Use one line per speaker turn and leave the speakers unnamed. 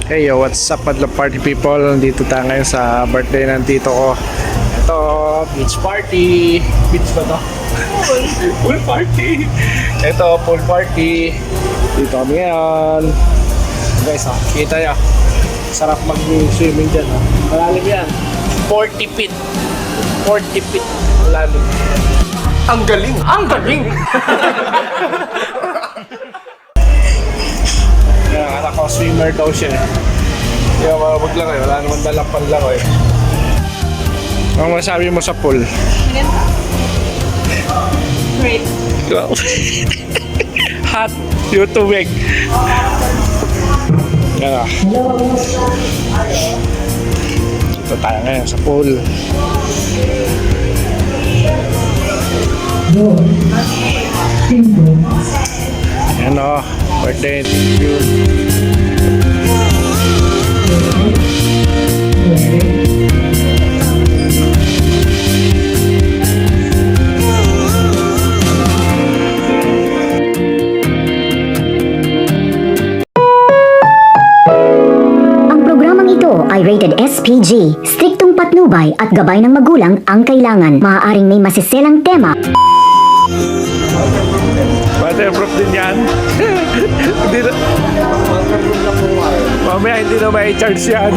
Hey yo, what's up madlang party people? Nandito tayo ngayon sa birthday ng tito ko. Ito, beach party. Beach ba to? Pool party. Ito, pool party. Dito kami ngayon. Guys, kita nyo. Sarap mag-swimming dyan. Malalim yan. 40 feet. 40 feet. Malalim.
Ang galing! Ang galing!
Yung anak ko, swimmer daw siya. Yung wag lang eh. Wala naman dalapan lang eh. Ano masabi mo sa pool?
Maganda. Great.
Hot. Yung tubig. Yan ah. Dito tayo ngayon sa pool. Yan o. Birthday. Thank you.
Ay rated SPG. Striktong patnubay at gabay ng magulang ang kailangan. Maaaring may masiselang tema.
Waterproof din yan. Hindi na... Mamaya hindi na may charge yan.